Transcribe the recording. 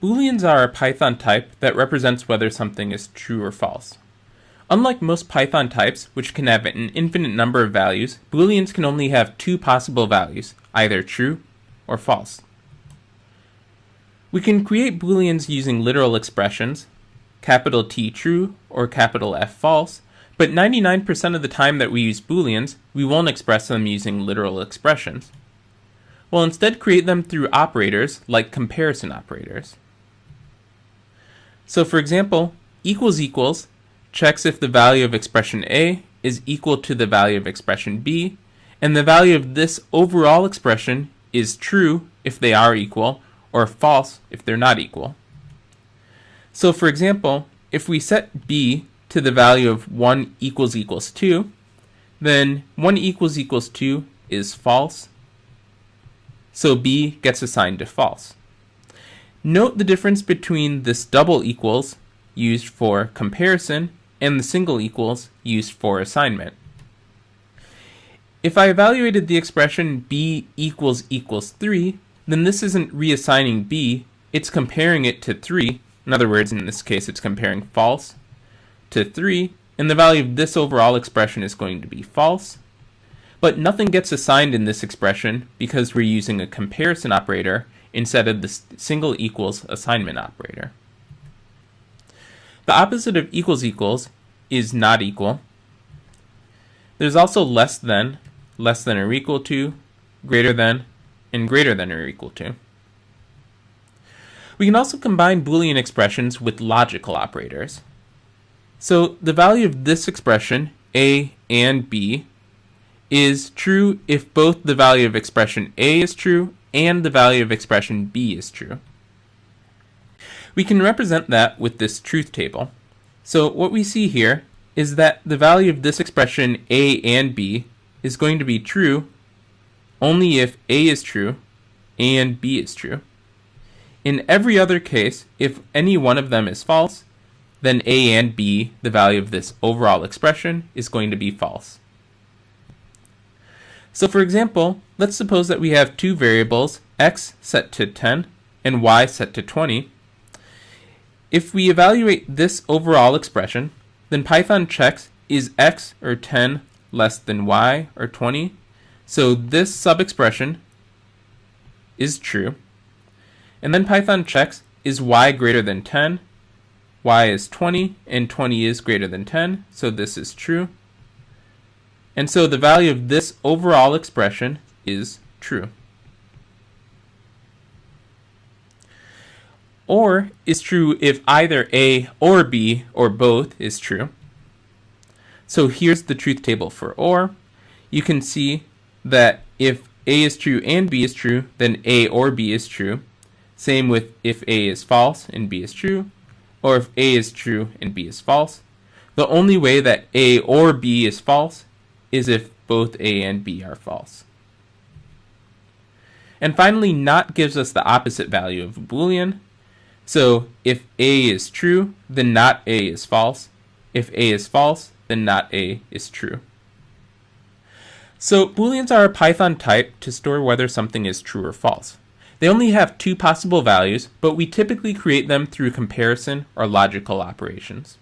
Booleans are a Python type that represents whether something is true or false. Unlike most Python types, which can have an infinite number of values, Booleans can only have two possible values, either true or false. We can create Booleans using literal expressions, capital T true or capital F false, but 99% of the time that we use Booleans, we won't express them using literal expressions. We'll instead create them through operators like comparison operators. So for example, equals equals checks if the value of expression A is equal to the value of expression B, and the value of this overall expression is true if they are equal, or false if they're not equal. So for example, if we set B to the value of 1 equals 2, then 1 equals 2 is false, so B gets assigned to false. Note the difference between this double equals used for comparison and the single equals used for assignment. If I evaluated the expression B equals 3, then this isn't reassigning B, it's comparing it to 3. In other words, in this case, it's comparing false to 3, and the value of this overall expression is going to be false. But nothing gets assigned in this expression because we're using a comparison operator instead of the single equals assignment operator. The opposite of equals equals is not equal. There's also less than or equal to, greater than, and greater than or equal to. We can also combine Boolean expressions with logical operators. So the value of this expression, A and B, is true if both the value of expression A is true and the value of expression B is true. We can represent that with this truth table. So what we see here is that the value of this expression A and B is going to be true only if A is true and B is true. In every other case, if any one of them is false, then A and B, the value of this overall expression, is going to be false. So for example, let's suppose that we have two variables, x set to 10 and y set to 20. If we evaluate this overall expression, then Python checks is x or 10 less than y or 20. So this sub-expression is true. And then Python checks is y greater than 10, y is 20, and 20 is greater than 10, so this is true. And so the value of this overall expression is true. Or is true if either A or B or both is true. So here's the truth table for or. You can see that if A is true and B is true, then A or B is true. Same with if A is false and B is true, or if A is true and B is false. The only way that A or B is false is if both A and B are false. And finally, not gives us the opposite value of a Boolean. So if A is true, then not A is false. If A is false, then not A is true. So Booleans are a Python type to store whether something is true or false. They only have two possible values, but we typically create them through comparison or logical operations.